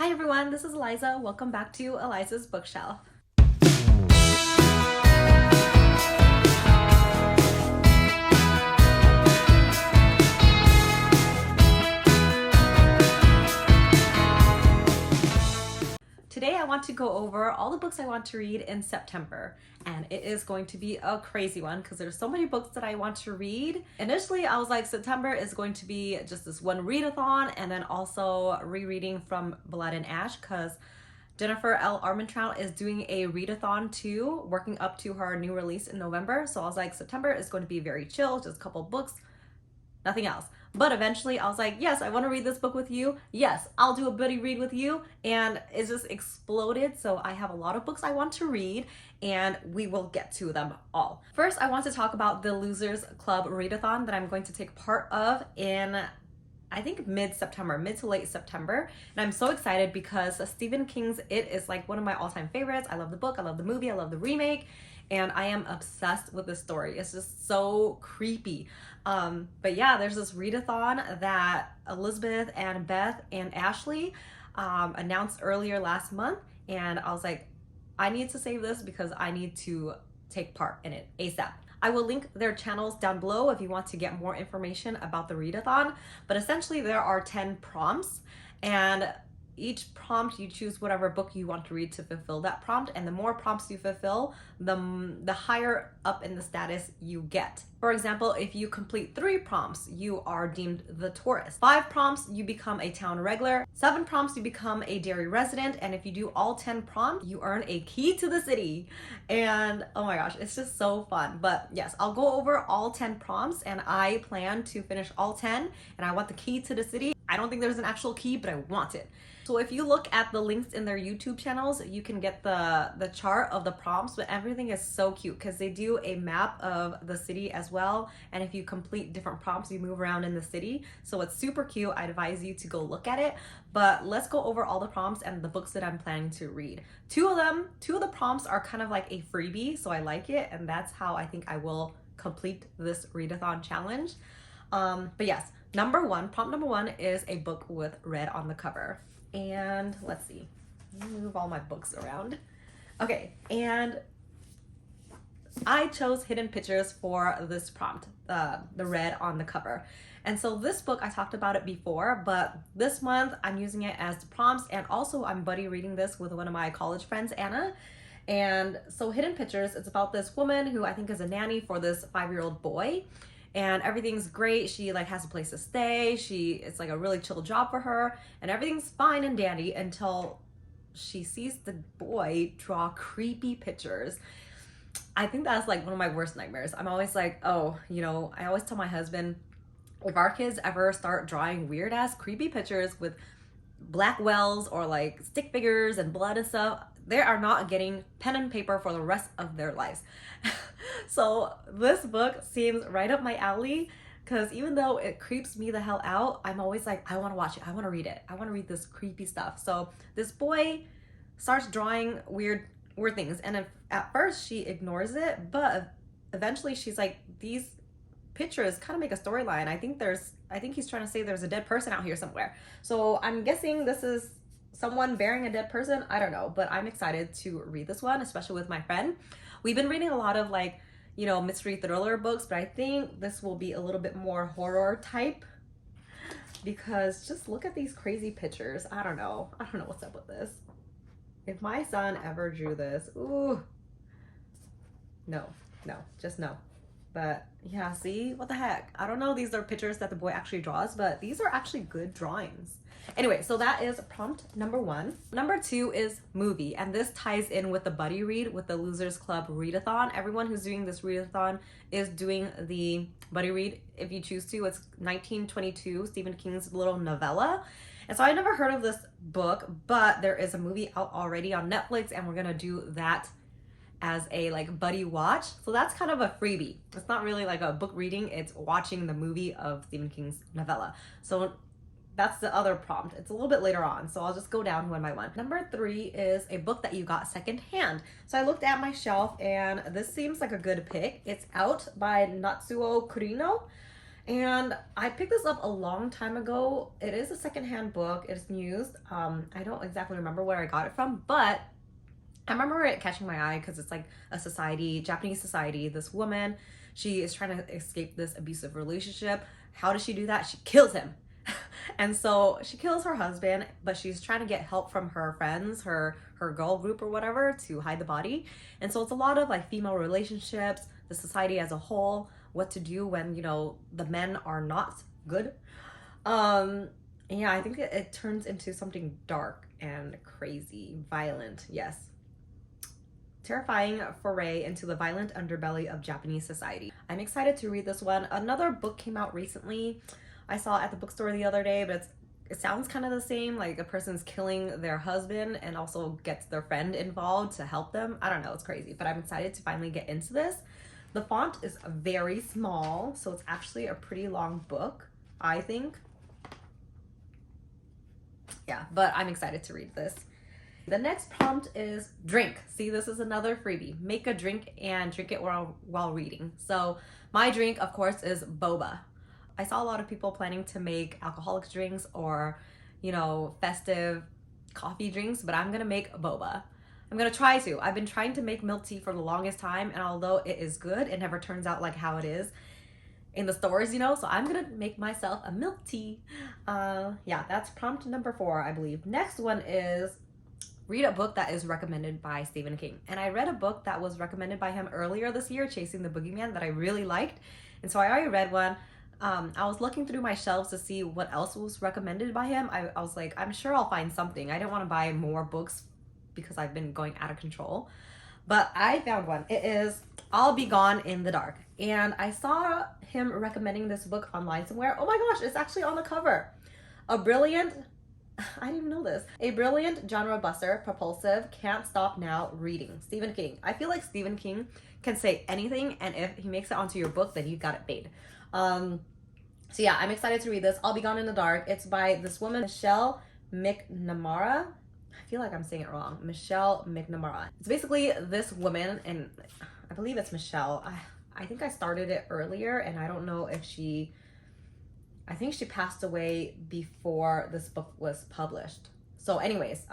Hi everyone, this is Eliza. Welcome back to Eliza's Bookshelf. Today I want to go over all the books I want to read in September, and it is going to be a crazy one because there's so many books that I want to read. Initially I was like, September is going to be just this one readathon and then also rereading from Blood and Ash because Jennifer L. Armentrout is doing a readathon too, working up to her new release in November. So I was like, September is going to be very chill, just a couple books, nothing else. But eventually I was like, yes, I want to read this book with you. Yes, I'll do a buddy read with you. And it just exploded. So I have a lot of books I want to read and we will get to them all. First, I want to talk about the Losers Club Readathon that I'm going to take part of in, I think, mid-September, mid to late September. And I'm so excited because Stephen King's It is like one of my all-time favorites. I love the book, I love the movie, I love the remake. And I am obsessed with this story. It's just so creepy. But yeah, there's this readathon that Elizabeth and Beth and Ashley announced earlier last month. And I was like, I need to save this because I need to take part in it ASAP. I will link their channels down below if you want to get more information about the readathon. But essentially there are 10 prompts, and each prompt you choose whatever book you want to read to fulfill that prompt, and the more prompts you fulfill, the higher up in the status you get. For example, if you complete 3 prompts, you are deemed the tourist. 5 prompts, you become a town regular. 7 prompts, you become a Derry resident. And if you do all 10 prompts, you earn a key to the city. And oh my gosh, it's just so fun. But yes, I'll go over all 10 prompts and I plan to finish all 10, and I want the key to the city. I don't think there's an actual key, but I want it. So if you look at the links in their YouTube channels, you can get the chart of the prompts, but everything is so cute because they do a map of the city as well. And if you complete different prompts, you move around in the city. So it's super cute. I advise you to go look at it. But let's go over all the prompts and the books that I'm planning to read. Two of the prompts are kind of like a freebie, so I like it. And that's how I think I will complete this readathon challenge. But yes, prompt number one is a book with red on the cover. And let's see, let me move all my books around. Okay, and I chose Hidden Pictures for this prompt, the red on the cover. And so this book, I talked about it before, but this month I'm using it as the prompts, and also I'm buddy reading this with one of my college friends, Anna. And so Hidden Pictures, it's about this woman who I think is a nanny for this 5-year-old boy. And everything's great. She like has a place to stay. It's like a really chill job for her, and everything's fine and dandy until she sees the boy draw creepy pictures. I think that's like one of my worst nightmares. I'm always like, oh, I always tell my husband, if our kids ever start drawing weird ass creepy pictures with black wells or like stick figures and blood and stuff, they are not getting pen and paper for the rest of their lives. So this book seems right up my alley because even though it creeps me the hell out, I'm always like, I want to watch it. I want to read it. I want to read this creepy stuff. So this boy starts drawing weird things. And at first she ignores it, but eventually she's like, these pictures kind of make a storyline. I think he's trying to say there's a dead person out here somewhere. So I'm guessing this is someone burying a dead person. I don't know, but I'm excited to read this one, especially with my friend. We've been reading a lot of like, mystery thriller books, but I think this will be a little bit more horror type because just look at these crazy pictures. I don't know what's up with this. If my son ever drew this, ooh, no, just no. But yeah, see, what the heck? I don't know, these are pictures that the boy actually draws, but these are actually good drawings. Anyway, so that is prompt number 1. Number 2 is movie, and this ties in with the buddy read with the Losers Club Readathon. Everyone who's doing this readathon is doing the buddy read if you choose to. It's 1922, Stephen King's little novella. And so I never heard of this book, but there is a movie out already on Netflix, and we're gonna do that as a like buddy watch. So that's kind of a freebie. It's not really like a book reading, it's watching the movie of Stephen King's novella. So that's the other prompt. It's a little bit later on, so I'll just go down one by one. Number 3 is a book that you got secondhand. So I looked at my shelf and this seems like a good pick. It's Out by Natsuo Kurino. And I picked this up a long time ago. It is a secondhand book. It's used. I don't exactly remember where I got it from, but I remember it catching my eye because it's like a society, Japanese society. This woman, she is trying to escape this abusive relationship. How does she do that? She kills him. And so she kills her husband, but she's trying to get help from her friends, her girl group or whatever, to hide the body. And so it's a lot of like female relationships, the society as a whole, what to do when, you know, the men are not good. Yeah, I think it turns into something dark and crazy, violent. Yes. Terrifying foray into the violent underbelly of Japanese society. I'm excited to read this one. Another book came out recently. I saw it at the bookstore the other day, but it sounds kind of the same. Like a person's killing their husband and also gets their friend involved to help them. I don't know, it's crazy, but I'm excited to finally get into this. The font is very small, so it's actually a pretty long book, I think. Yeah, but I'm excited to read this. The next prompt is drink. See, this is another freebie. Make a drink and drink it while reading. So my drink, of course, is boba. I saw a lot of people planning to make alcoholic drinks or, you know, festive coffee drinks, but I'm gonna make boba. I'm gonna try to. I've been trying to make milk tea for the longest time, and although it is good, it never turns out like how it is in the stores, you know, so I'm gonna make myself a milk tea. Yeah, that's prompt number 4, I believe. Next one is read a book that is recommended by Stephen King. And I read a book that was recommended by him earlier this year, Chasing the Boogeyman, that I really liked. And so I already read one. I was looking through my shelves to see what else was recommended by him. I was like, I'm sure I'll find something. I didn't want to buy more books because I've been going out of control. But I found one. It is I'll Be Gone in the Dark. And I saw him recommending this book online somewhere. Oh my gosh, it's actually on the cover. I didn't even know this. A brilliant genre buster, propulsive, can't stop now reading. Stephen King. I feel like Stephen King can say anything, and if he makes it onto your book, then you got it made. So yeah, I'm excited to read this. I'll Be Gone in the Dark. It's by this woman, Michelle McNamara. I feel like I'm saying it wrong. Michelle McNamara. It's basically this woman, and I believe it's Michelle. I think I started it earlier, and I don't know if I think she passed away before this book was published. So anyways,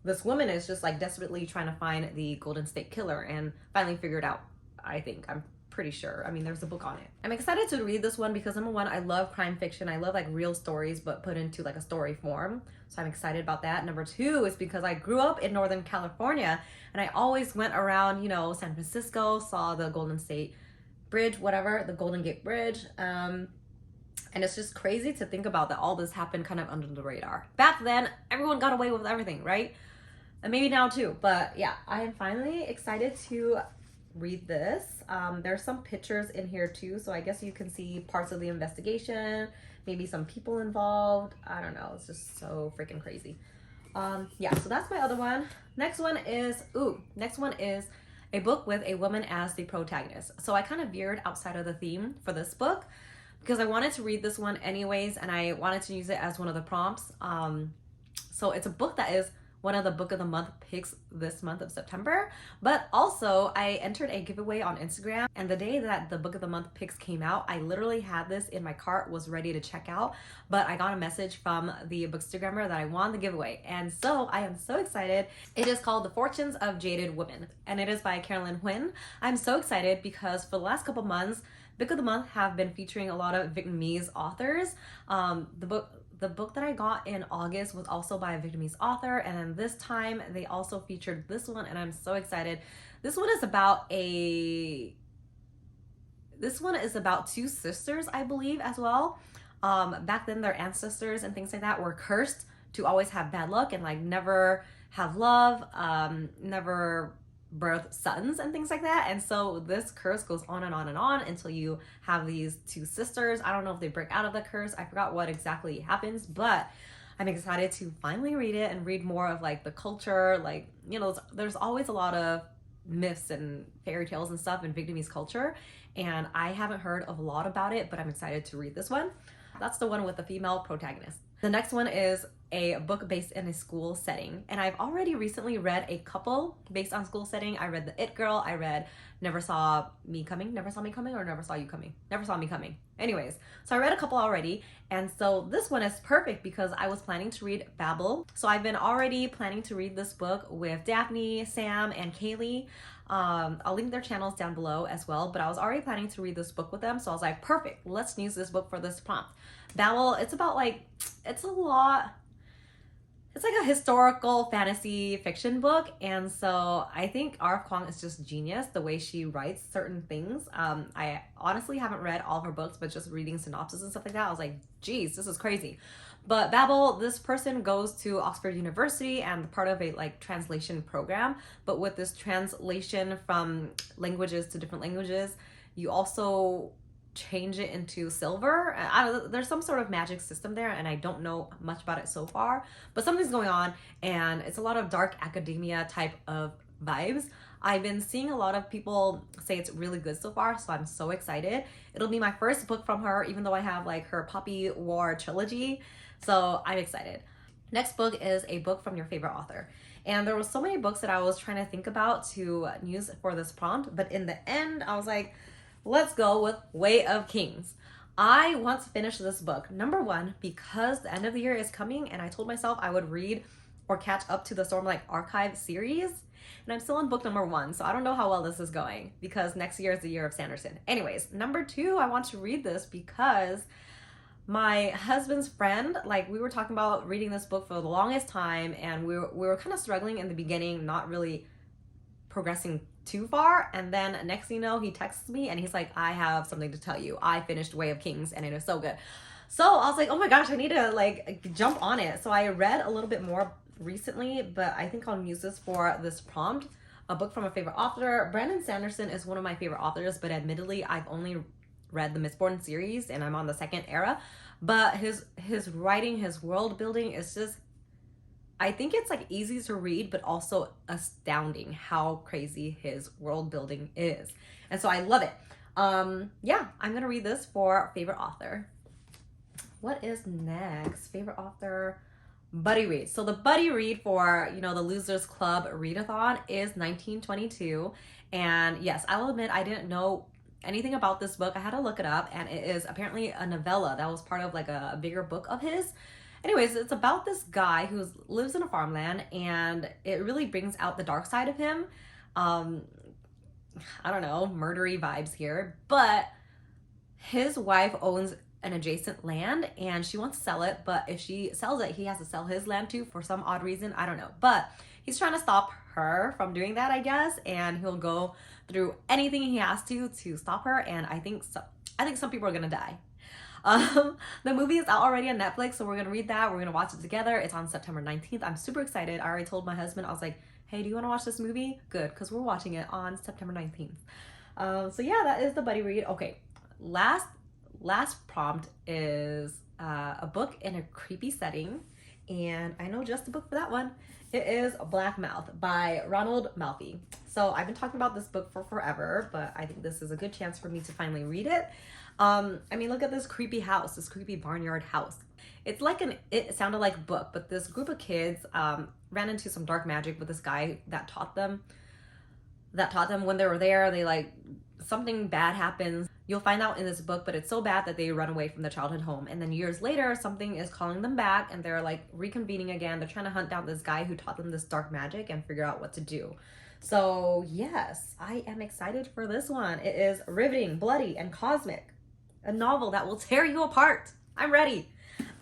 this woman is just like desperately trying to find the Golden State Killer and finally figured out, I think. I'm pretty sure. I mean, there's a book on it. I'm excited to read this one because number 1, I love crime fiction. I love like real stories, but put into like a story form. So I'm excited about that. Number 2 is because I grew up in Northern California and I always went around, you know, San Francisco, saw the Golden State Bridge, whatever, the Golden Gate Bridge. And it's just crazy to think about that all this happened kind of under the radar. Back then, everyone got away with everything, right? And maybe now too. But yeah, I am finally excited to read this. There's some pictures in here too, so I guess you can see parts of the investigation, maybe some people involved. I don't know. It's just so freaking crazy. Yeah, so that's my other one. Next one is a book with a woman as the protagonist. So I kind of veered outside of the theme for this book because I wanted to read this one anyways, and I wanted to use it as one of the prompts. So it's a book that is one of the book of the month picks this month of September, but also I entered a giveaway on Instagram, and the day that the book of the month picks came out, I literally had this in my cart, was ready to check out, but I got a message from the bookstagrammer that I won the giveaway, and so I am so excited. It is called The Fortunes of Jaded Women, and it is by Carolyn Huynh. I'm so excited because for the last couple months, book of the month have been featuring a lot of Vietnamese authors. The book that I got in August was also by a Vietnamese author, and then this time they also featured this one, and I'm so excited. This one is about two sisters, I believe, as well. Back then their ancestors and things like that were cursed to always have bad luck and like never have love, never birth sons and things like that. And so this curse goes on and on and on until you have these two sisters. I don't know if they break out of the curse. I forgot what exactly happens, but I'm excited to finally read it and read more of like the culture. Like, you know, there's always a lot of myths and fairy tales and stuff in Vietnamese culture, and I haven't heard of a lot about it, but I'm excited to read this one. That's the one with the female protagonist. The next one is a book based in a school setting. And I've already recently read a couple based on school setting. I read The It Girl. I read Never Saw Me Coming, Never Saw Me Coming, or Never Saw You Coming, Never Saw Me Coming. Anyways, so I read a couple already. And so this one is perfect because I was planning to read Babel. So I've been already planning to read this book with Daphne, Sam, and Kahli. I'll link their channels down below as well, but I was already planning to read this book with them. So I was like, perfect, let's use this book for this prompt. Babel, it's about like, it's like a historical fantasy fiction book. And so I think R.F. Kuang is just genius the way she writes certain things. I honestly haven't read all of her books, but just reading synopsis and stuff like that, I was like, geez, this is crazy. But Babel, this person goes to Oxford University and part of a like translation program. But with this translation from languages to different languages, you also change it into silver. There's some sort of magic system there, and I don't know much about it so far, but something's going on, and it's a lot of dark academia type of vibes. I've been seeing a lot of people say it's really good so far, so I'm so excited. It'll be my first book from her, even though I have like her Poppy War trilogy, so I'm excited. Next book is a book from your favorite author. And there was so many books that I was trying to think about to use for this prompt, but in the end, I was like, let's go with Way of Kings. I want to finish this book. Number one, because the end of the year is coming and I told myself I would read or catch up to the Stormlight Archive series. And I'm still on book number one, so I don't know how well this is going because next year is the year of Sanderson. Anyways, number two, I want to read this because my husband's friend, like we were talking about reading this book for the longest time, and we were kind of struggling in the beginning, not really progressing too far, and then next thing you know, he texts me and he's like, I have something to tell you. I finished Way of Kings and it is so good. So I was like, oh my gosh, I need to like jump on it. So I read a little bit more recently, but I think I'll use this for this prompt. A book from a favorite author. Brandon Sanderson is one of my favorite authors, but admittedly I've only read the Mistborn series and I'm on the second era, but his writing, his world building is just, I think it's like easy to read, but also astounding how crazy his world building is. And so I love it. Yeah, I'm gonna read this for favorite author. What is next? Favorite author, buddy read. So the buddy read for, you know, the Losers Club Readathon is 1922. And yes, I will admit I didn't know anything about this book. I had to look it up, and it is apparently a novella that was part of like a bigger book of his. Anyways, it's about this guy who lives in a farmland, and it really brings out the dark side of him. I don't know, murdery vibes here, but his wife owns an adjacent land and she wants to sell it, but if she sells it, he has to sell his land too for some odd reason. I don't know, but he's trying to stop her from doing that, I guess, and he'll go through anything he has to stop her, and I think some people are gonna die. The movie is out already on Netflix, so we're gonna read that. We're gonna watch it together. It's on September 19th. I'm super excited. I already told my husband, I was like, hey, do you want to watch this movie? Good, because we're watching it on September 19th. So yeah, that is the buddy read. Okay, last prompt is a book in a creepy setting, and I know just the book for that one. It is Black Mouth by Ronald Malfi. So I've been talking about this book for forever, but I think this is a good chance for me to finally read it. I mean, look at this creepy house, this creepy barnyard house. It's like it sounded like book, but this group of kids ran into some dark magic with this guy that taught them when they were there. They like, something bad happens. You'll find out in this book, but it's so bad that they run away from the childhood home. And then years later, something is calling them back and they're like reconvening again. They're trying to hunt down this guy who taught them this dark magic and figure out what to do. So yes, I am excited for this one. It is riveting, bloody, and cosmic. A novel that will tear you apart. I'm ready.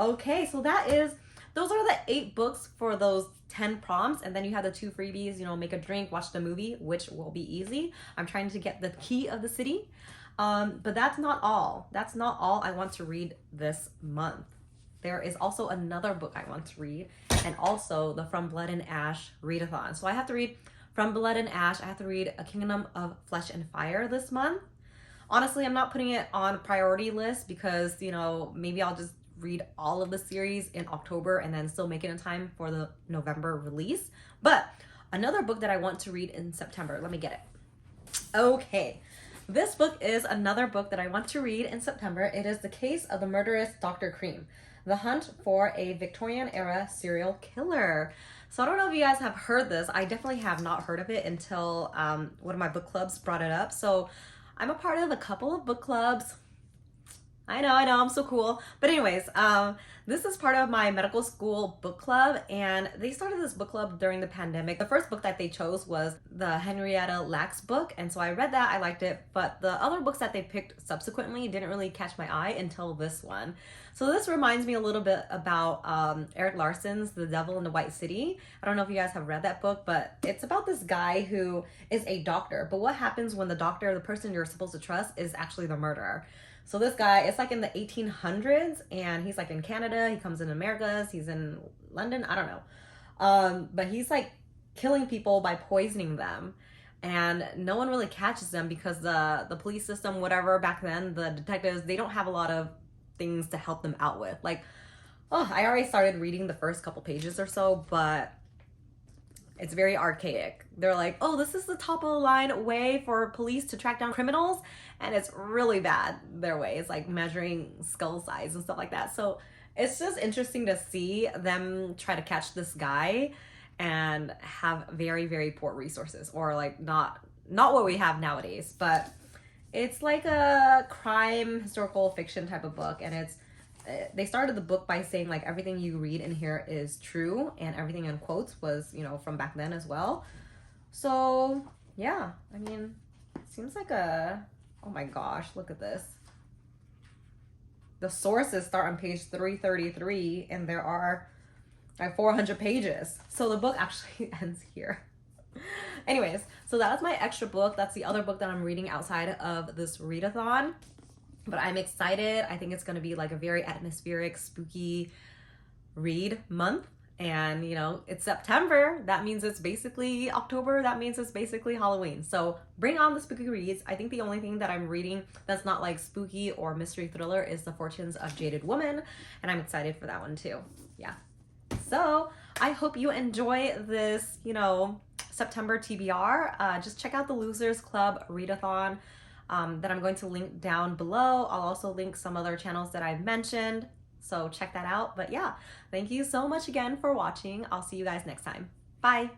Okay, so those are the 8 books for those 10 prompts, and then you have the 2 freebies, you know, make a drink, watch the movie, which will be easy. I'm trying to get the key of the city. But that's not all. That's not all I want to read this month. There is also another book I want to read, and also the From Blood and Ash Readathon. So I have to read From Blood and Ash. I have to read A Kingdom of Flesh and Fire this month. Honestly, I'm not putting it on a priority list because, you know, maybe I'll just read all of the series in October and then still make it in time for the November release. But another book that I want to read in September, let me get it. Okay, this book is another book that I want to read in September. It is The Case of the Murderous Dr. Cream. The Hunt for a Victorian Era Serial Killer. So I don't know if you guys have heard this. I definitely have not heard of it until one of my book clubs brought it up. So I'm a part of a couple of book clubs. I know, I'm so cool. But anyways, this is part of my medical school book club, and they started this book club during the pandemic. The first book that they chose was the Henrietta Lacks book, and so I read that, I liked it, but the other books that they picked subsequently didn't really catch my eye until this one. So this reminds me a little bit about Eric Larson's The Devil in the White City. I don't know if you guys have read that book, but it's about this guy who is a doctor, but what happens when the doctor, the person you're supposed to trust, is actually the murderer? So this guy, it's like in the 1800s, and he's like in Canada, he comes in Americas, he's in London, I don't know. But he's like killing people by poisoning them. And no one really catches them because the police system, whatever, back then, the detectives, they don't have a lot of things to help them out with. Like, oh, I already started reading the first couple pages or so, but it's very archaic. They're like, oh, this is the top of the line way for police to track down criminals. And it's really bad, their way. It's like measuring skull size and stuff like that. So it's just interesting to see them try to catch this guy and have very, very poor resources, or like not what we have nowadays. But it's like a crime historical fiction type of book. And it's, they started the book by saying like everything you read in here is true, and everything in quotes was, you know, from back then as well. So yeah, I mean, it seems like a, oh my gosh, look at this. The sources start on page 333, and there are like 400 pages. So the book actually ends here. Anyways, so that was my extra book. That's the other book that I'm reading outside of this readathon. But I'm excited. I think it's going to be like a very atmospheric, spooky read month. And, you know, it's September. That means it's basically October. That means it's basically Halloween. So bring on the spooky reads. I think the only thing that I'm reading that's not like spooky or mystery thriller is The Fortunes of Jaded Woman. And I'm excited for that one too. Yeah. So I hope you enjoy this, you know, September TBR. Just check out the Losers Club readathon that I'm going to link down below. I'll also link some other channels that I've mentioned. So check that out. But yeah, thank you so much again for watching. I'll see you guys next time. Bye.